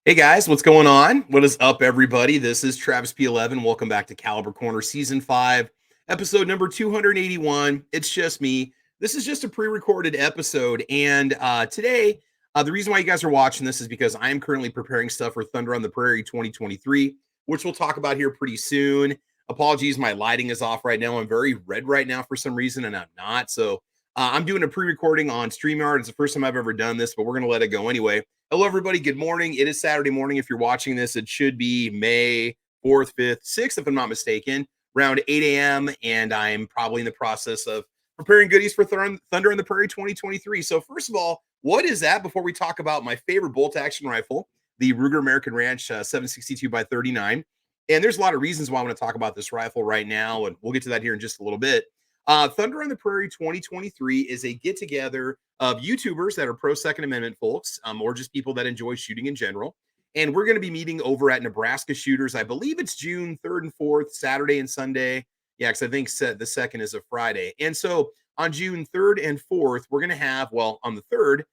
Hey guys, what's going on? What is up, everybody? This is Travis P11. Welcome back to Caliber Corner Season 5, episode number 281. It's just me. This is just a pre recorded episode. And today, the reason why you guys are watching this is because I am currently preparing stuff for Thunder on the Prairie 2023, which we'll talk about here pretty soon. Apologies, my lighting is off right now. I'm very red right now for some reason, and I'm not. So I'm doing a pre recording on StreamYard. It's the first time I've ever done this, but we're going to let it go anyway. Hello, everybody. Good morning. It is Saturday morning. If you're watching this, it should be May 4th, 5th, 6th, if I'm not mistaken, around 8 a.m. And I'm probably in the process of preparing goodies for Thunder on the Prairie 2023. So, first of all, what is that before we talk about my favorite bolt action rifle, the Ruger American Ranch 762 by 39? And there's a lot of reasons why I want to talk about this rifle right now, and we'll get to that here in just a little bit. Thunder on the Prairie 2023 is a get together of YouTubers that are pro Second Amendment folks, or just people that enjoy shooting in general. And we're going to be meeting over at Nebraska Shooters. I believe it's June 3rd and 4th, Saturday and Sunday. Yeah, because I think the second is a Friday. And so on June 3rd and 4th, we're going to have, well, on the 3rd,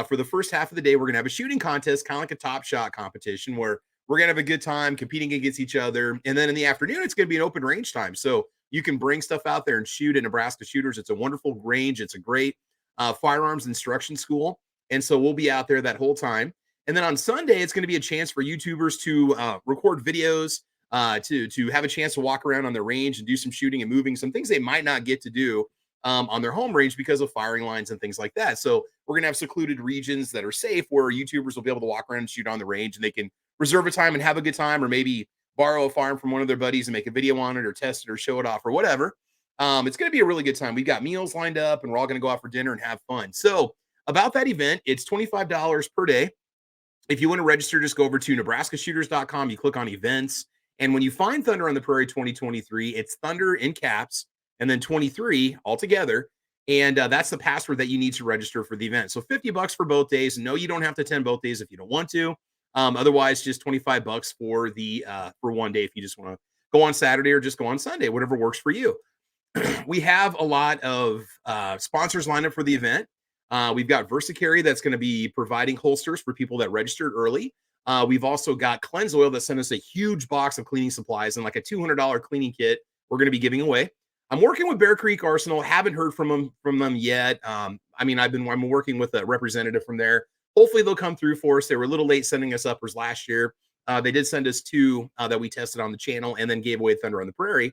for the first half of the day, we're going to have a shooting contest, kind of like a top shot competition where we're going to have a good time competing against each other. And then in the afternoon, it's going to be an open range time. So you can bring stuff out there and shoot at Nebraska Shooters. It's a wonderful range. It's a great firearms instruction school. And so we'll be out there that whole time. And then on Sunday, it's going to be a chance for YouTubers to record videos, to have a chance to walk around on the range and do some shooting and moving, some things they might not get to do on their home range because of firing lines and things like that. So we're going to have secluded regions that are safe where YouTubers will be able to walk around and shoot on the range, and they can reserve a time and have a good time, or maybe borrow a firearm from one of their buddies and make a video on it or test it or show it off or whatever. It's going to be a really good time. We've got meals lined up and we're all going to go out for dinner and have fun. So about that event, it's $25 per day. If you want to register, just go over to nebraskashooters.com. You click on events. And when you find Thunder on the Prairie 2023, it's Thunder in caps and then 23 altogether. And that's the password that you need to register for the event. So $50 for both days. No, you don't have to attend both days if you don't want to. Otherwise, just $25 for the for one day if you just want to go on Saturday or just go on Sunday, whatever works for you. We have a lot of sponsors lined up for the event. We've got VersaCarry that's going to be providing holsters for people that registered early. We've also got Cleanse Oil that sent us a huge box of cleaning supplies and like a $200 cleaning kit we're going to be giving away. I'm working with Bear Creek Arsenal. Haven't heard from them yet. I'm working with a representative from there. Hopefully they'll come through for us. They were a little late sending us uppers last year. They did send us two that we tested on the channel and then gave away Thunder on the Prairie.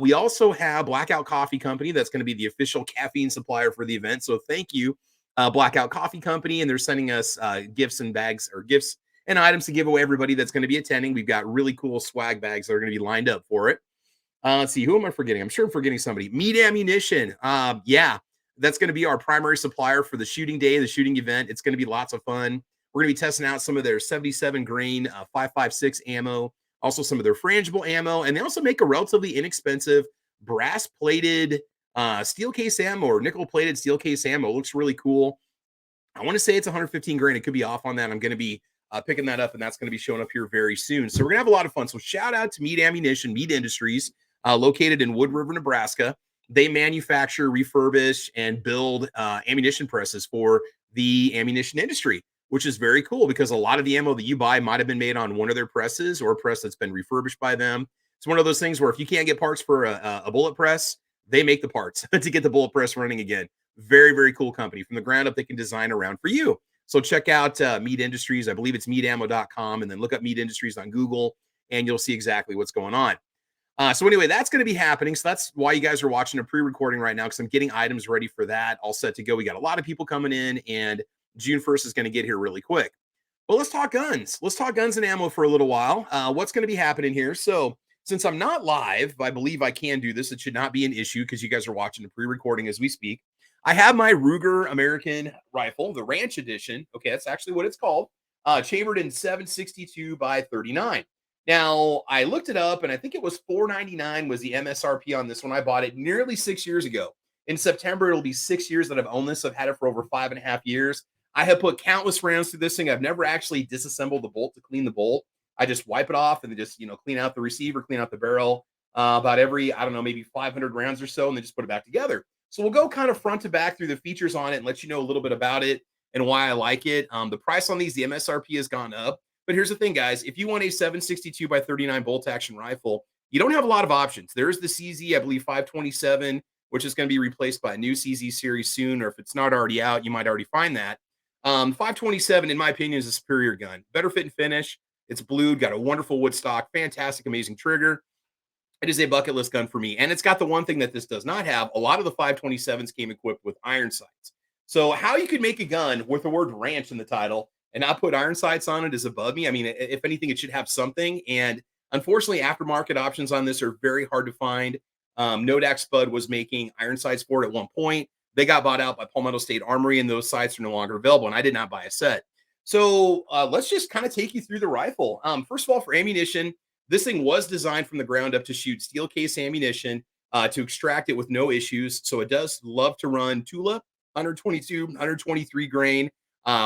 We also have Blackout Coffee Company that's going to be the official caffeine supplier for the event. So thank you, Blackout Coffee Company. And they're sending us gifts and bags, or gifts and items to give away everybody that's going to be attending. We've got really cool swag bags that are going to be lined up for it. Let's see, who am I forgetting? I'm sure I'm forgetting somebody. Meat Ammunition. Yeah, that's going to be our primary supplier for the shooting day, the shooting event. It's going to be lots of fun. We're going to be testing out some of their 77 grain 5.56 ammo, also some of their frangible ammo, and they also make a relatively inexpensive brass plated steel case ammo or nickel plated steel case ammo. It looks really cool. I want to say it's 115 grain. It could be off on that. I'm going to be picking that up, and that's going to be showing up here very soon. So we're going to have a lot of fun. So shout out to Meat Ammunition, Meat Industries, located in Wood River, Nebraska. They manufacture, refurbish, and build ammunition presses for the ammunition industry, which is very cool because a lot of the ammo that you buy might have been made on one of their presses or a press that's been refurbished by them. It's one of those things where if you can't get parts for a bullet press, they make the parts to get the bullet press running again. Very, very cool company. From the ground up, they can design around for you. So check out Meat Industries. I believe it's meatammo.com, and then look up Meat Industries on Google, and you'll see exactly what's going on. So anyway, that's going to be happening. So that's why you guys are watching a pre-recording right now, because I'm getting items ready for that, all set to go. We got a lot of people coming in, and June 1st is going to get here really quick. Well, let's talk guns. Let's talk guns and ammo for a little while. What's going to be happening here? So since I'm not live, I believe I can do this. It should not be an issue because you guys are watching the pre-recording as we speak. I have my Ruger American rifle, the Ranch Edition. Okay, that's actually what it's called. Chambered in 762 by 39. Now, I looked it up, and I think it was $499 was the MSRP on this one. I bought it nearly 6 years ago. In September, it'll be 6 years that I've owned this. I've had it for over 5.5 years. I have put countless rounds through this thing. I've never actually disassembled the bolt to clean the bolt. I just wipe it off and then just, clean out the receiver, clean out the barrel about every, I don't know, maybe 500 rounds or so, and then just put it back together. So we'll go kind of front to back through the features on it and let you know a little bit about it and why I like it. The price on these, the MSRP has gone up. But here's the thing, guys. If you want a 7.62 by 39 bolt action rifle, you don't have a lot of options. There's the CZ, I believe 527, which is going to be replaced by a new CZ series soon, or if it's not already out, you might already find that. 527, in my opinion, is a superior gun. Better fit and finish. It's blued, got a wonderful wood stock, fantastic, amazing trigger. It is a bucket list gun for me. And it's got the one thing that this does not have. A lot of the 527s came equipped with iron sights. So how you could make a gun with the word ranch in the title and not put iron sights on it is above me. I mean, if anything, it should have something. And unfortunately, aftermarket options on this are very hard to find. Nodak Spud was making iron sights for it at one point. They got bought out by Palmetto State Armory, and those sights are no longer available. And I did not buy a set. So let's just kind of take you through the rifle. First of all, for ammunition, this thing was designed from the ground up to shoot steel case ammunition to extract it with no issues. So it does love to run Tula, 122, 123 grain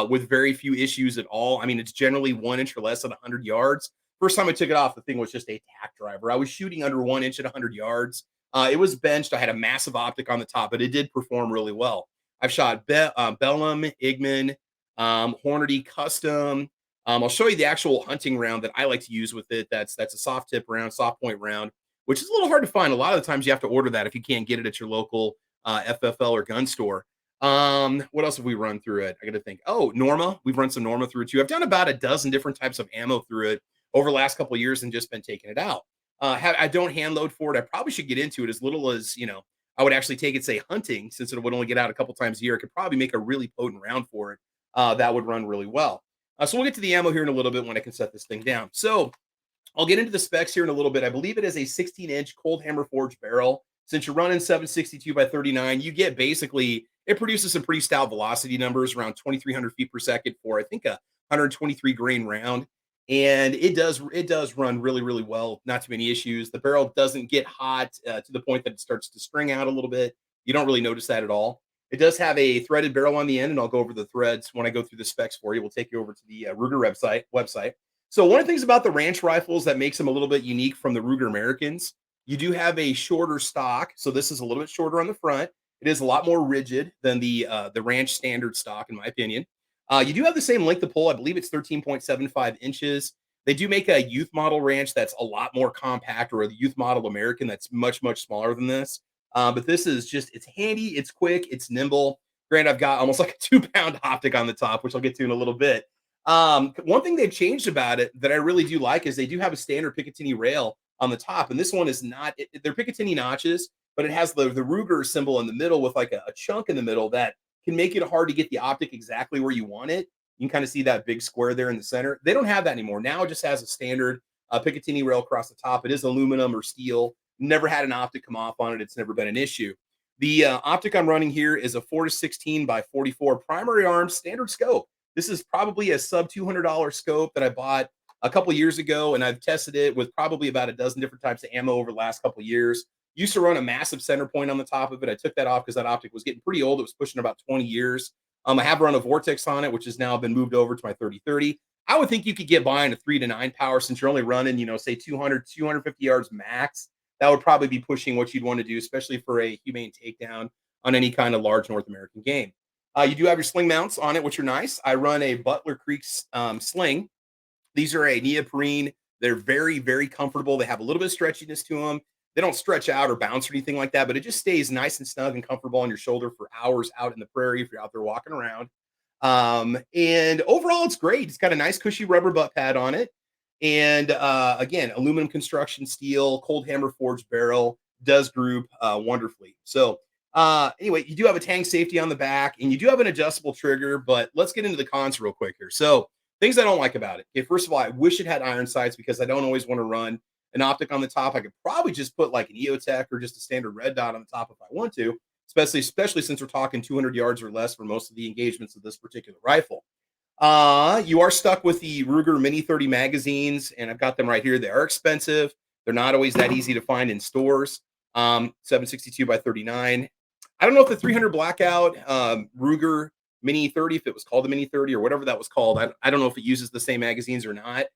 with very few issues at all. I mean, it's generally 1 inch or less at 100 yards. First time I took it off, the thing was just a tack driver. I was shooting under 1 inch at 100 yards. It was benched. I had a massive optic on the top, but it did perform really well. I've shot Bellum, Igman, Hornady Custom. I'll show you the actual hunting round that I like to use with it. That's a soft tip round, soft point round, which is a little hard to find. A lot of the times you have to order that if you can't get it at your local FFL or gun store. What else have we run through it? I got to think. Oh, Norma. We've run some Norma through it too. I've done about a dozen different types of ammo through it over the last couple of years and just been taking it out. I don't hand load for it. I probably should get into it as little as, I would actually take it, say, hunting, since it would only get out a couple times a year. I could probably make a really potent round for it that would run really well. So we'll get to the ammo here in a little bit when I can set this thing down. So I'll get into the specs here in a little bit. I believe it is a 16-inch cold hammer forged barrel. Since you're running 7.62 by 39, you get basically, it produces some pretty stout velocity numbers, around 2,300 feet per second for, I think, a 123 grain round. And it does run really, really well. Not too many issues. The barrel doesn't get hot to the point that it starts to string out a little bit. You don't really notice that at all. It does have a threaded barrel on the end, and I'll go over the threads when I go through the specs for you. We'll take you over to the Ruger website. So one of the things about the ranch rifles that makes them a little bit unique from the Ruger Americans, you do have a shorter stock. So this is a little bit shorter on the front. It is a lot more rigid than the ranch standard stock, in my opinion. You do have the same length of pull. I believe it's 13.75 inches. They do make a youth model ranch that's a lot more compact, or a youth model American that's much, much smaller than this. But this is just, it's handy, it's quick, it's nimble. Granted, I've got almost like a 2-pound optic on the top, which I'll get to in a little bit. One thing they've changed about it that I really do like is they do have a standard Picatinny rail on the top. And this one is not, they're Picatinny notches, but it has the Ruger symbol in the middle with like a chunk in the middle that can make it hard to get the optic exactly where you want it. You can kind of see that big square there in the center. They don't have that anymore. Now it just has a standard Picatinny rail across the top. It is aluminum or steel. Never had an optic come off on it. It's never been an issue. The optic I'm running here is a 4-16 by 44 primary arm standard scope. This is probably a sub $200 scope that I bought a couple years ago, and I've tested it with probably about a dozen different types of ammo over the last couple years. Used to run a massive center point on the top of it. I took that off because that optic was getting pretty old. It was pushing about 20 years. I have run a Vortex on it, which has now been moved over to my 30-30. I would think you could get by in a 3 to 9 power, since you're only running, say 200, 250 yards max. That would probably be pushing what you'd want to do, especially for a humane takedown on any kind of large North American game. You do have your sling mounts on it, which are nice. I run a Butler Creek sling. These are a neoprene. They're very, very comfortable. They have a little bit of stretchiness to them. They don't stretch out or bounce or anything like that, but it just stays nice and snug and comfortable on your shoulder for hours out in the prairie if you're out there walking around. And overall, it's great. It's got a nice cushy rubber butt pad on it. And again, aluminum construction steel, cold hammer forged barrel, does group wonderfully. So anyway, you do have a tang safety on the back, and you do have an adjustable trigger, but let's get into the cons real quick here. So things I don't like about it. Okay, first of all, I wish it had iron sights because I don't always want to run an optic on the top. I could probably just put like an EOTech or just a standard red dot on the top if I want to, especially since we're talking 200 yards or less for most of the engagements of this particular rifle. You are stuck with the Ruger Mini 30 magazines, and I've got them right here. They are expensive. They're not always that easy to find in stores. 7.62 by 39. I don't know if the 300 blackout Ruger Mini 30, if it was called the Mini 30 or whatever that was called, I don't know if it uses the same magazines or not.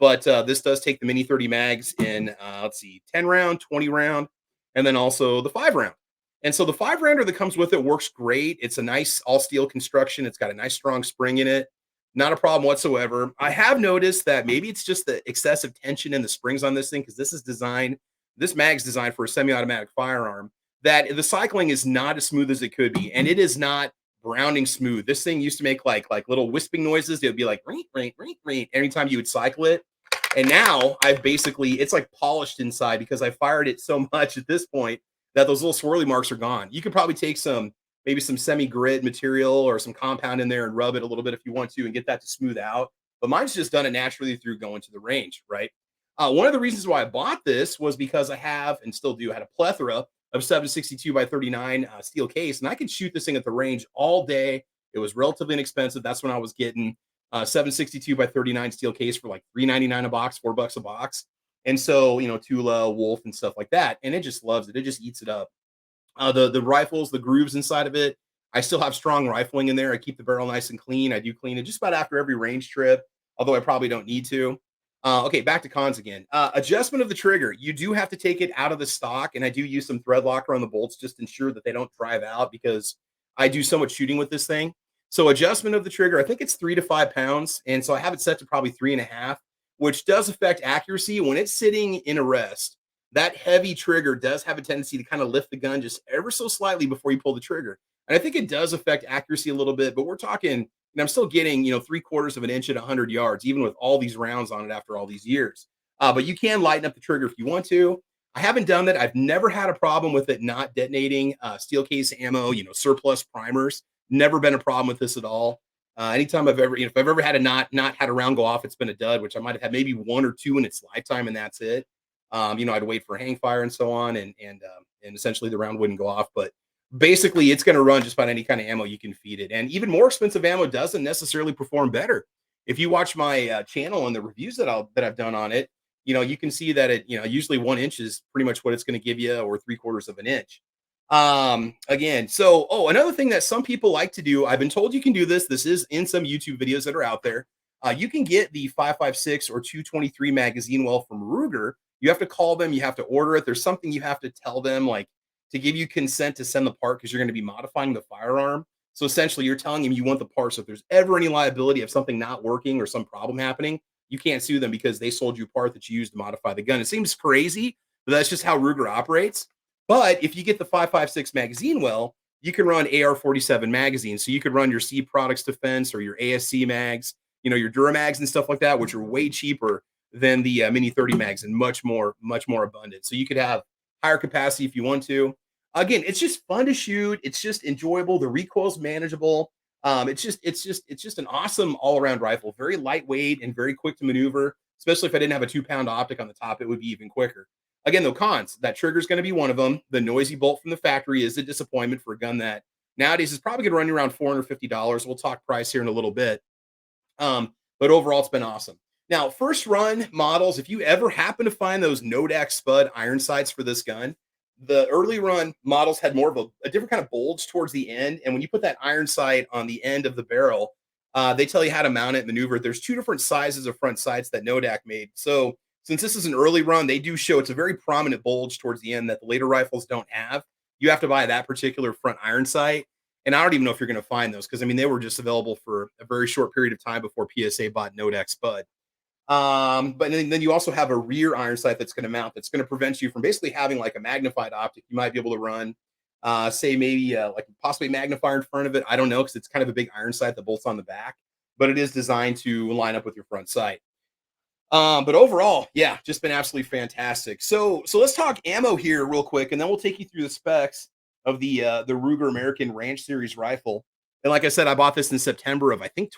But this does take the Mini 30 mags in, let's see, 10 round, 20 round, and then also the 5 round. And so the 5 rounder that comes with it works great. It's a nice all steel construction. It's got a nice strong spring in it. Not a problem whatsoever. I have noticed that maybe it's just the excessive tension in the springs on this thing because this mag's designed for a semi-automatic firearm. That the cycling is not as smooth as it could be, and it is not Browning smooth. This thing used to make like little wisping noises. It would be like ring, ring, ring, ring every time you would cycle it. And now I've basically it's like polished inside because I fired it so much at this point that those little swirly marks are gone. You could probably take maybe some semi grit material or some compound in there and rub it a little bit if you want to and get that to smooth out. But mine's just done it naturally through going to the range, right? One of the reasons why I bought this was because I have and still do had a plethora of 762 by 39 steel case, and I could shoot this thing at the range all day. It was relatively inexpensive. That's when I was getting 762 by 39 steel case for like $3.99 a box, $4 a box. And so, Tula, Wolf, and stuff like that. And it just loves it. It just eats it up. The rifles, the grooves inside of it. I still have strong rifling in there. I keep the barrel nice and clean. I do clean it just about after every range trip, although I probably don't need to. Okay, back to cons again. Adjustment of the trigger. You do have to take it out of the stock, and I do use some thread locker on the bolts just to ensure that they don't drive out because I do so much shooting with this thing. So adjustment of the trigger, I think it's 3 to 5 pounds, and so I have it set to probably 3.5, which does affect accuracy when it's sitting in a rest. That heavy trigger does have a tendency to kind of lift the gun just ever so slightly before you pull the trigger. And I think it does affect accuracy a little bit, but we're talking, and I'm still getting, 3/4 of an inch at 100 yards, even with all these rounds on it after all these years. But you can lighten up the trigger if you want to. I haven't done that. I've never had a problem with it not detonating steel case ammo, surplus primers. Never been a problem with this at all. Anytime I've ever, if I've ever had a not had a round go off, it's been a dud, which I might have had maybe one or two in its lifetime, and that's it. I'd wait for hang fire and so on, and essentially the round wouldn't go off. But basically, it's going to run just about any kind of ammo you can feed it, and even more expensive ammo doesn't necessarily perform better. If you watch my channel and the reviews that I've done on it, you can see that it usually 1 inch is pretty much what it's going to give you, or 3/4 of an inch. Again, so another thing that some people like to do, I've been told you can do this. This is in some YouTube videos that are out there. You can get the 5.56 or 223 magazine well from Ruger. You have to call them, you have to order it. There's something you have to tell them, like to give you consent to send the part because you're going to be modifying the firearm. So essentially, you're telling them you want the part. So if there's ever any liability of something not working or some problem happening, you can't sue them because they sold you a part that you used to modify the gun. It seems crazy, but that's just how Ruger operates. But if you get the 5.56 magazine well, you can run AR-47 magazines. So you could run your C Products Defense or your ASC mags, your Duramags and stuff like that, which are way cheaper than the Mini 30 mags and much more abundant. So you could have higher capacity if you want to. Again, it's just fun to shoot. It's just enjoyable. The recoil's manageable. It's just an awesome all-around rifle. Very lightweight and very quick to maneuver. Especially if I didn't have a 2-pound optic on the top, it would be even quicker. Again, though, cons. That trigger is going to be one of them. The noisy bolt from the factory is a disappointment for a gun that nowadays is probably going to run you around $450. We'll talk price here in a little bit. But overall, it's been awesome. Now, first run models, if you ever happen to find those Nodak Spud iron sights for this gun, the early run models had more of a different kind of bulge towards the end. And when you put that iron sight on the end of the barrel, they tell you how to mount it, maneuver it. There's 2 different sizes of front sights that Nodak made. So since this is an early run, they do show it's a very prominent bulge towards the end that the later rifles don't have. You have to buy that particular front iron sight. And I don't even know if you're going to find those because, they were just available for a very short period of time before PSA bought Nodak Spud. But then you also have a rear iron sight that's going to mount, that's going to prevent you from basically having like a magnified optic. You might be able to run, say maybe like possibly a magnifier in front of it. I don't know because it's kind of a big iron sight that bolts on the back, but it is designed to line up with your front sight. But overall, yeah, just been absolutely fantastic. So let's talk ammo here real quick, and then we'll take you through the specs of the Ruger American Ranch Series rifle. And like I said, I bought this in September of I think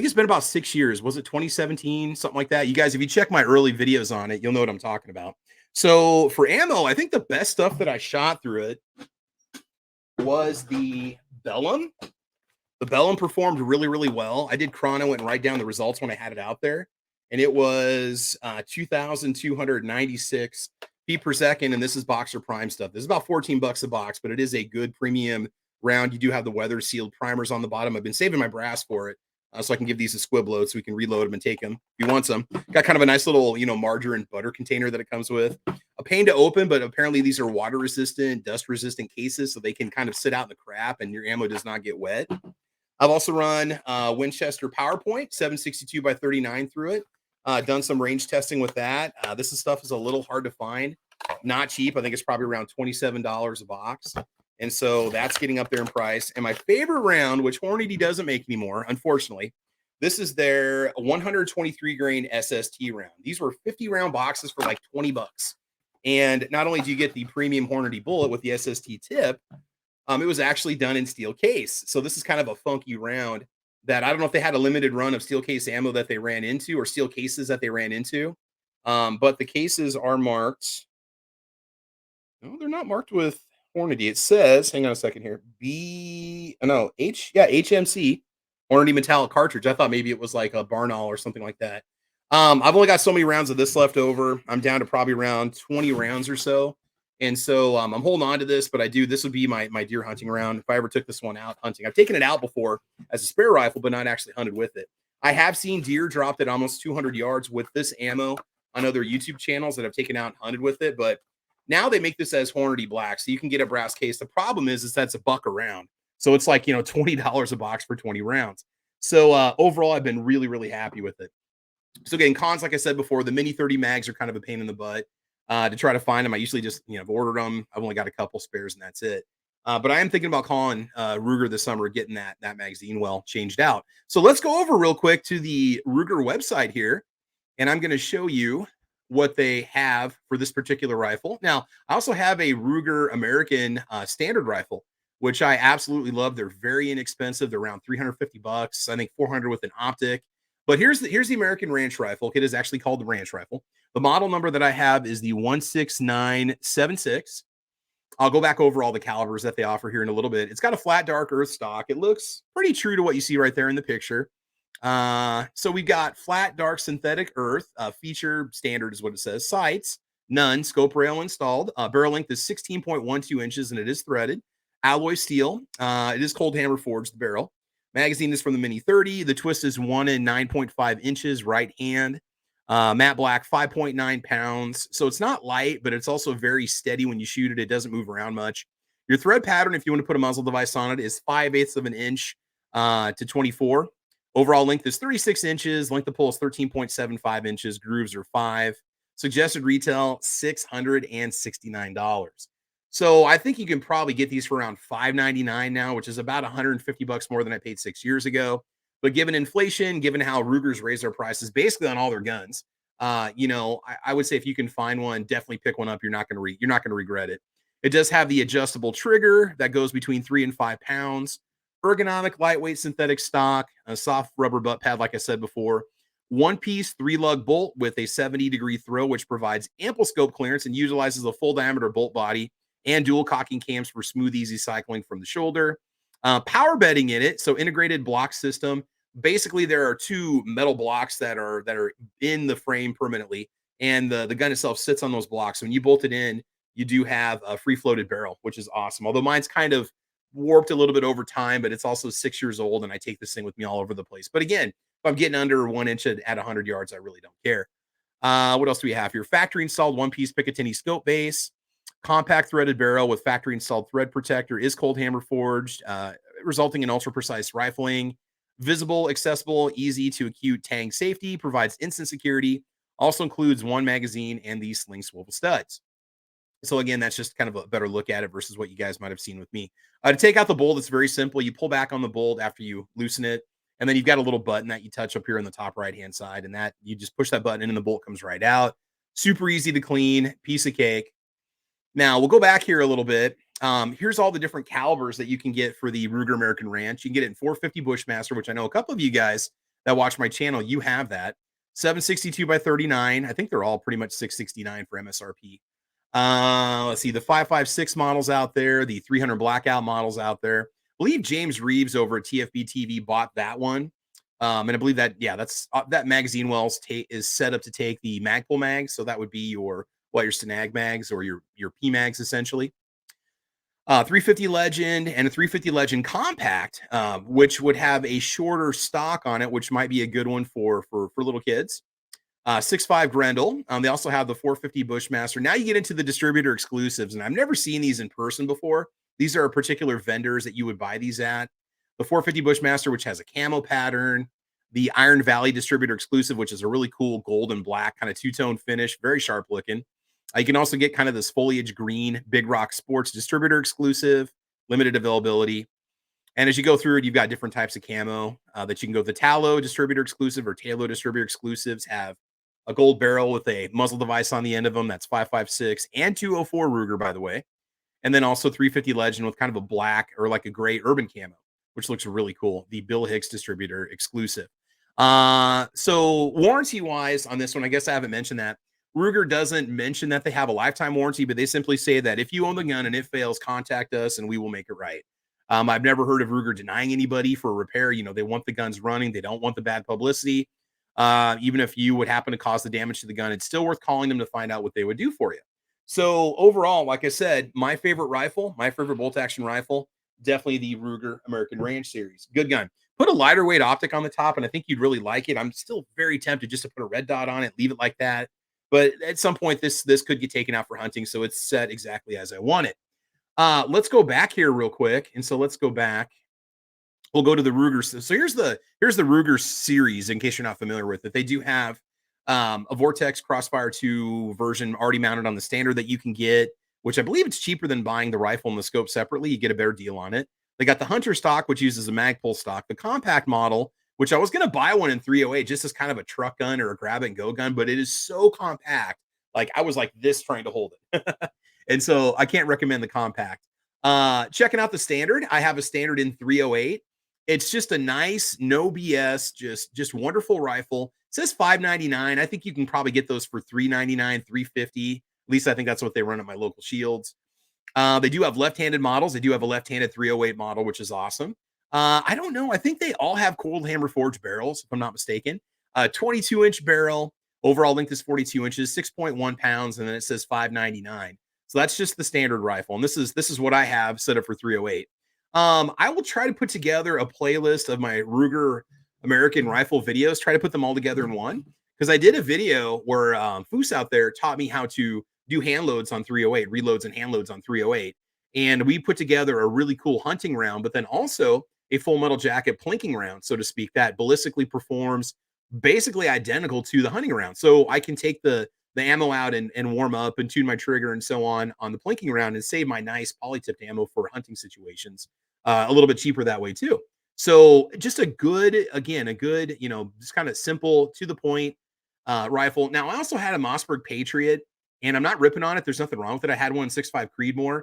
it's been about 6 years. Was it 2017? Something like that. You guys, if you check my early videos on it, you'll know what I'm talking about. So for ammo, I think the best stuff that I shot through it was the Bellum. The Bellum performed really, really well. I did chrono and write down the results when I had it out there. And it was 2,296 feet per second. And this is Boxer Prime stuff. This is about $14 a box, but it is a good premium round. You do have the weather sealed primers on the bottom. I've been saving my brass for it. So I can give these a squib load so we can reload them and take them if you want some. Got kind of a nice little, margarine butter container that it comes with. A pain to open, but apparently these are water resistant, dust resistant cases, so they can kind of sit out in the crap and your ammo does not get wet. I've also run Winchester PowerPoint 762 by 39 through it. Done some range testing with that. This stuff is a little hard to find, not cheap. I think it's probably around $27 a box. And so that's getting up there in price. And my favorite round, which Hornady doesn't make anymore, unfortunately, this is their 123 grain SST round. These were 50 round boxes for like 20 bucks. And not only do you get the premium Hornady bullet with the SST tip, it was actually done in steel case. So this is kind of a funky round that I don't know if they had a limited run of steel case ammo that they ran into or steel cases that they ran into. But the cases are marked. No, they're not marked with Hornady. It says, hang on a second here. HMC Hornady metallic cartridge. I thought maybe it was like a Barnall or something like that. I've only got so many rounds of this left over. I'm down to probably around 20 rounds or so. And so I'm holding on to this, but this would be my deer hunting round if I ever took this one out hunting. I've taken it out before as a spare rifle, but not actually hunted with it. I have seen deer dropped at almost 200 yards with this ammo on other YouTube channels that have taken out and hunted with it. But now they make this as Hornady black, so you can get a brass case. The problem is that's a buck a round. So it's like, $20 a box for 20 rounds. So overall, I've been really, really happy with it. So again, cons, like I said before, the mini 30 mags are kind of a pain in the butt to try to find them. I usually just, I've ordered them. I've only got a couple spares and that's it. But I am thinking about calling Ruger this summer, getting that magazine well changed out. So let's go over real quick to the Ruger website here. And I'm going to show you what they have for this particular rifle. Now, I also have a Ruger American standard rifle, which I absolutely love. They're very inexpensive. They're around 350 bucks. I think 400 with an optic. But here's the American Ranch rifle. It is actually called the Ranch rifle. The model number that I have is the 16976. I'll go back over all the calibers that they offer here in a little bit. It's got a flat dark earth stock. It looks pretty true to what you see right there in the picture. So we've got flat dark synthetic earth, feature standard is what it says. Sights, none. Scope rail installed. Barrel length is 16.12 inches and it is threaded. Alloy steel. It is cold hammer forged, the barrel. Magazine is from the Mini 30. The twist is 1 and 9.5 inches, right hand. Matte black, 5.9 pounds. So it's not light, but it's also very steady when you shoot it. It doesn't move around much. Your thread pattern, if you want to put a muzzle device on it, is 5/8 of an inch to 24. Overall length is 36 inches. Length of pull is 13.75 inches. Grooves are 5. Suggested retail, $669. So I think you can probably get these for around $599 now, which is about 150 bucks more than I paid 6 years ago. But given inflation, given how Ruger's raised their prices basically on all their guns, I would say if you can find one, definitely pick one up. You're not going to regret it. It does have the adjustable trigger that goes between 3 and 5 pounds. Ergonomic, lightweight synthetic stock, a soft rubber butt pad, like I said before. One piece, 3-lug bolt with a 70-degree throw, which provides ample scope clearance and utilizes a full diameter bolt body and dual cocking cams for smooth, easy cycling from the shoulder. Power bedding in it, so integrated block system. Basically, there are 2 metal blocks that are in the frame permanently, and the gun itself sits on those blocks. So when you bolt it in, you do have a free floated barrel, which is awesome. Although mine's kind of warped a little bit over time, but it's also 6 years old, and I take this thing with me all over the place. But again, if I'm getting under 1 inch at 100 yards, I really don't care. What else do we have here? Factory installed one-piece Picatinny scope base. Compact threaded barrel with factory installed thread protector, is cold hammer forged, resulting in ultra precise rifling. Visible, accessible, easy to acute tang safety, provides instant security. Also includes 1 magazine and these sling swivel studs. So again, that's just kind of a better look at it versus what you guys might have seen with me. To take out the bolt, it's very simple. You pull back on the bolt after you loosen it, and then you've got a little button that you touch up here on the top right-hand side, and that you just push that button in and the bolt comes right out. Super easy to clean, piece of cake. Now, we'll go back here a little bit. Here's all the different calibers that you can get for the Ruger American Ranch. You can get it in 450 Bushmaster, which I know a couple of you guys that watch my channel, you have that. 762 by 39. I think they're all pretty much 669 for MSRP. Let's see, the 556 models out there, the 300 blackout models out there. I believe James Reeves over at TFB TV bought that one. And I believe that, that's that magazine wells is set up to take the Magpul mags. So that would be your Snag mags or your P mags essentially. 350 Legend and a 350 Legend Compact, which would have a shorter stock on it, which might be a good one for little kids. 6.5 Grendel. They also have the 450 Bushmaster. Now you get into the distributor exclusives, and I've never seen these in person before. These are particular vendors that you would buy these at. the 450 Bushmaster, which has a camo pattern, the Iron Valley distributor exclusive, which is a really cool gold and black kind of two-tone finish, very sharp looking. You can also get kind of this foliage green Big Rock Sports distributor exclusive, limited availability. And as you go through it, you've got different types of camo that you can go. The Tallow distributor exclusive or Tallow distributor exclusives have a gold barrel with a muzzle device on the end of them. That's 5.56 and 204 Ruger, by the way. And then also 350 Legend with kind of a black or like a gray urban camo, which looks really cool. The Bill Hicks distributor exclusive. So warranty wise on this one, I guess I haven't mentioned that. Ruger doesn't mention that they have a lifetime warranty, but they simply say that if you own the gun and it fails, contact us and we will make it right. I've never heard of Ruger denying anybody for repair. You know, they want the guns running. They don't want the bad publicity. Even if you would happen to cause the damage to the gun, it's still worth calling them to find out what they would do for you. So overall, like I said, my favorite rifle, my favorite bolt action rifle, definitely the Ruger American Ranch series. Good gun. Put a lighter weight optic on the top, and I think you'd really like it. I'm still very tempted just to put a red dot on it, leave it like that. But at some point, this could get taken out for hunting, so it's set exactly as I want it. Let's go back here real quick. And so let's go back. We'll go to the Ruger. So here's the Ruger series, in case you're not familiar with it. They do have a Vortex Crossfire 2 version already mounted on the standard that you can get, which I believe it's cheaper than buying the rifle and the scope separately. You get a better deal on it. They got the Hunter stock, which uses a Magpul stock, the compact model, which I was going to buy one in 308 just as kind of a truck gun or a grab and go gun, but it is so compact. Like I was like this trying to hold it. And so I can't recommend the compact. Checking out the standard. I have a standard in 308. It's just a nice, no BS, just wonderful rifle. It says $599. I think you can probably get those for $399, $350. At least I think that's what they run at my local Shields. They do have left-handed models. They do have a left-handed 308 model, which is awesome. I don't know. I think they all have cold hammer forged barrels, if I'm not mistaken. 22-inch barrel. Overall length is 42 inches, 6.1 pounds, and then it says $599. So that's just the standard rifle. And this is what I have set up for 308. I will try to put together a playlist of my Ruger American rifle videos, try to put them all together in one. Because I did a video where Foose out there taught me how to do hand loads on 308, reloads and hand loads on 308. And we put together a really cool hunting round, but then also a full metal jacket plinking round, so to speak, that ballistically performs basically identical to the hunting round. So I can take the ammo out and warm up and tune my trigger and so on the plinking round and save my nice poly-tipped ammo for hunting situations a little bit cheaper that way too. So just a good, just kind of simple to the point rifle. Now I also had a Mossberg Patriot, and I'm not ripping on it. There's nothing wrong with it. I had one 6.5 Creedmoor.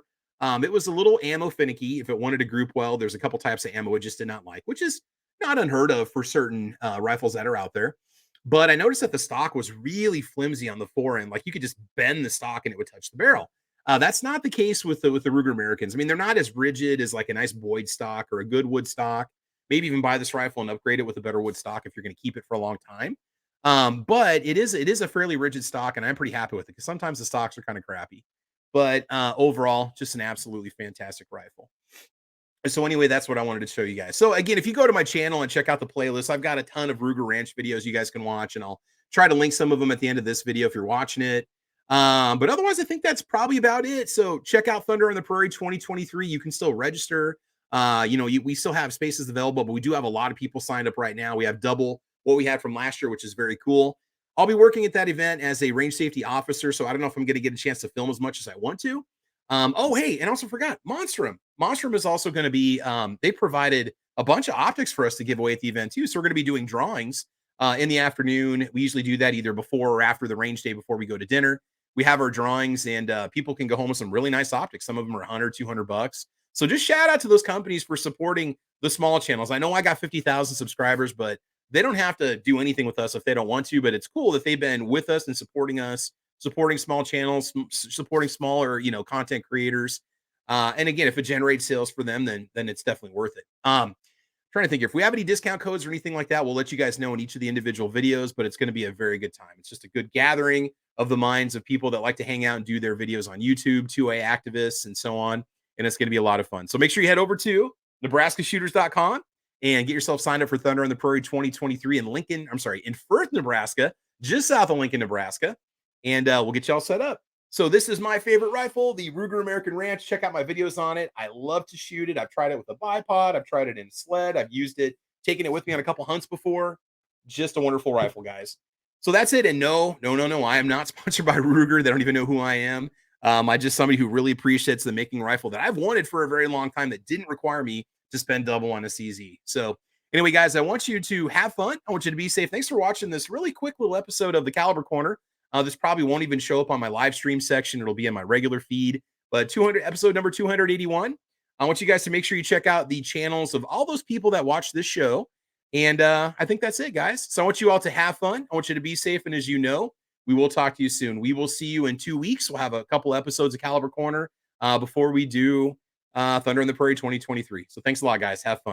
It was a little ammo finicky. If it wanted to group well, there's a couple types of ammo it just did not like, which is not unheard of for certain rifles that are out there. But I noticed that the stock was really flimsy on the forend. Like you could just bend the stock and it would touch the barrel. That's not the case with the Ruger Americans. I mean, they're not as rigid as like a nice Boyd stock or a good wood stock. Maybe even buy this rifle and upgrade it with a better wood stock if you're going to keep it for a long time. But it is a fairly rigid stock, and I'm pretty happy with it because sometimes the stocks are kind of crappy. But overall, just an absolutely fantastic rifle. So anyway, that's what I wanted to show you guys. So again, if you go to my channel and check out the playlist, I've got a ton of Ruger Ranch videos you guys can watch, and I'll try to link some of them at the end of this video if you're watching it. But otherwise, I think that's probably about it. So check out Thunder on the Prairie 2023. You can still register. We still have spaces available, but we do have a lot of people signed up right now. We have double what we had from last year, which is very cool. I'll be working at that event as a range safety officer, so I don't know if I'm going to get a chance to film as much as I want to. Hey, and also forgot Monstrum. Monstrum is also going to be, they provided a bunch of optics for us to give away at the event too. So we're going to be doing drawings in the afternoon. We usually do that either before or after the range day before we go to dinner. We have our drawings, and people can go home with some really nice optics. Some of them are 100, $200. So just shout out to those companies for supporting the small channels. I know I got 50,000 subscribers, but they don't have to do anything with us if they don't want to. But it's cool that they've been with us and supporting us, supporting small channels, supporting smaller, content creators. And again, if it generates sales for them, then it's definitely worth it. Trying to think if we have any discount codes or anything like that, we'll let you guys know in each of the individual videos, but it's going to be a very good time. It's just a good gathering of the minds of people that like to hang out and do their videos on YouTube, 2A activists, and so on. And it's going to be a lot of fun. So make sure you head over to nebraskashooters.com and get yourself signed up for Thunder on the Prairie 2023 in Firth, Nebraska, just south of Lincoln, Nebraska. And we'll get you all set up. So this is my favorite rifle, the Ruger American Ranch. Check out my videos on it. I love to shoot it. I've tried it with a bipod. I've tried it in sled. I've used it, taken it with me on a couple hunts before. Just a wonderful rifle, guys. So that's it. And no, no, no, no. I am not sponsored by Ruger. They don't even know who I am. I just somebody who really appreciates the making rifle that I've wanted for a very long time that didn't require me to spend double on a CZ. So anyway, guys, I want you to have fun. I want you to be safe. Thanks for watching this really quick little episode of the Caliber Corner. This probably won't even show up on my live stream section. It'll be in my regular feed. But episode number 281. I want you guys to make sure you check out the channels of all those people that watch this show. And I think that's it, guys. So I want you all to have fun. I want you to be safe. And as you know, we will talk to you soon. We will see you in 2 weeks. We'll have a couple episodes of Caliber Corner before we do Thunder on the Prairie 2023. So thanks a lot, guys. Have fun.